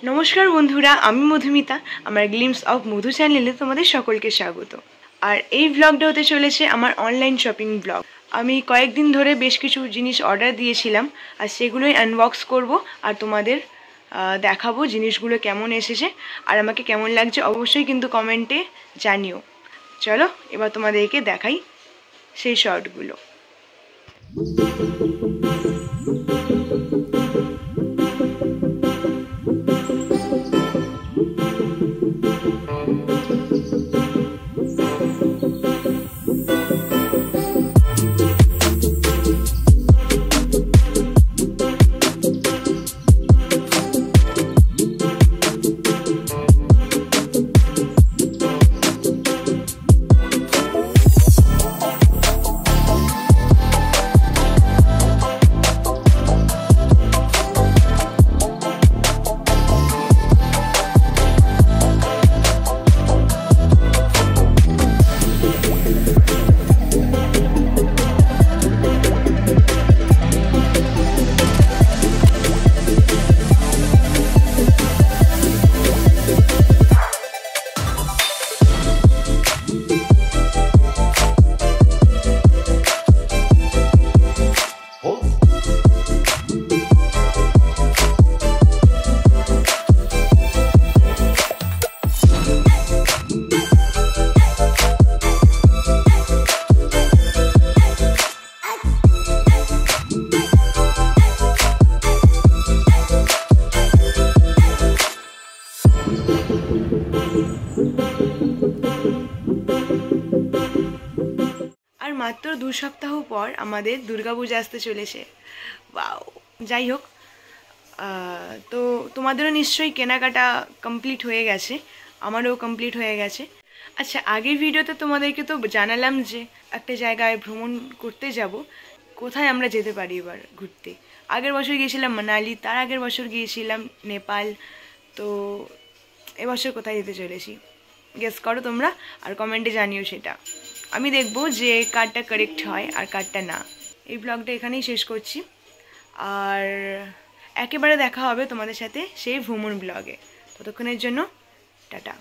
নমস্কার বন্ধুরা, আমি মধুমিতা। আমার গ্লিমস অফ মধু চ্যানেলে তোমাদের সকলকে স্বাগত। আর এই ব্লগটা হতে চলেছে আমার অনলাইন শপিং ব্লগ। আমি কয়েকদিন ধরে বেশ কিছু জিনিস অর্ডার দিয়েছিলাম, আর সেগুলোই আনবক্স করব আর তোমাদের দেখাবো জিনিসগুলো কেমন এসেছে আর আমাকে কেমন লাগছে। অবশ্যই কিন্তু কমেন্টে জানিও। চলো এবার তোমাদেরকে দেখাই সেই শর্টগুলো। আর মাত্র 2 সপ্তাহ পর আমাদের দুর্গাপূজা আসতে চলেছে। ওয়াও! যাই হোক, তো তোমাদেরও নিশ্চয়ই কেনাকাটা কমপ্লিট হয়ে গেছে, আমারও কমপ্লিট হয়ে গেছে। আচ্ছা, আগের ভিডিওতে তোমাদেরকে তো জানালাম যে একটা জায়গায় ভ্রমণ করতে যাব। কোথায় আমরা যেতে পারি এবার ঘুরতে? আগের বছর গিয়েছিলাম মানালি, তার আগের বছর গিয়েছিলাম নেপাল। তো এবছর কোথায় যেতে চলেছি গেস করো তোমরা, আর কমেন্টে জানিও সেটা। আমি দেখবো যে কারটা কারেক্ট হয় আর কারটা না। এই ব্লগটা এখানেই শেষ করছি, আর একেবারে দেখা হবে তোমাদের সাথে সেই ভ্রমণ ব্লগে। ততক্ষণের জন্য টাটা।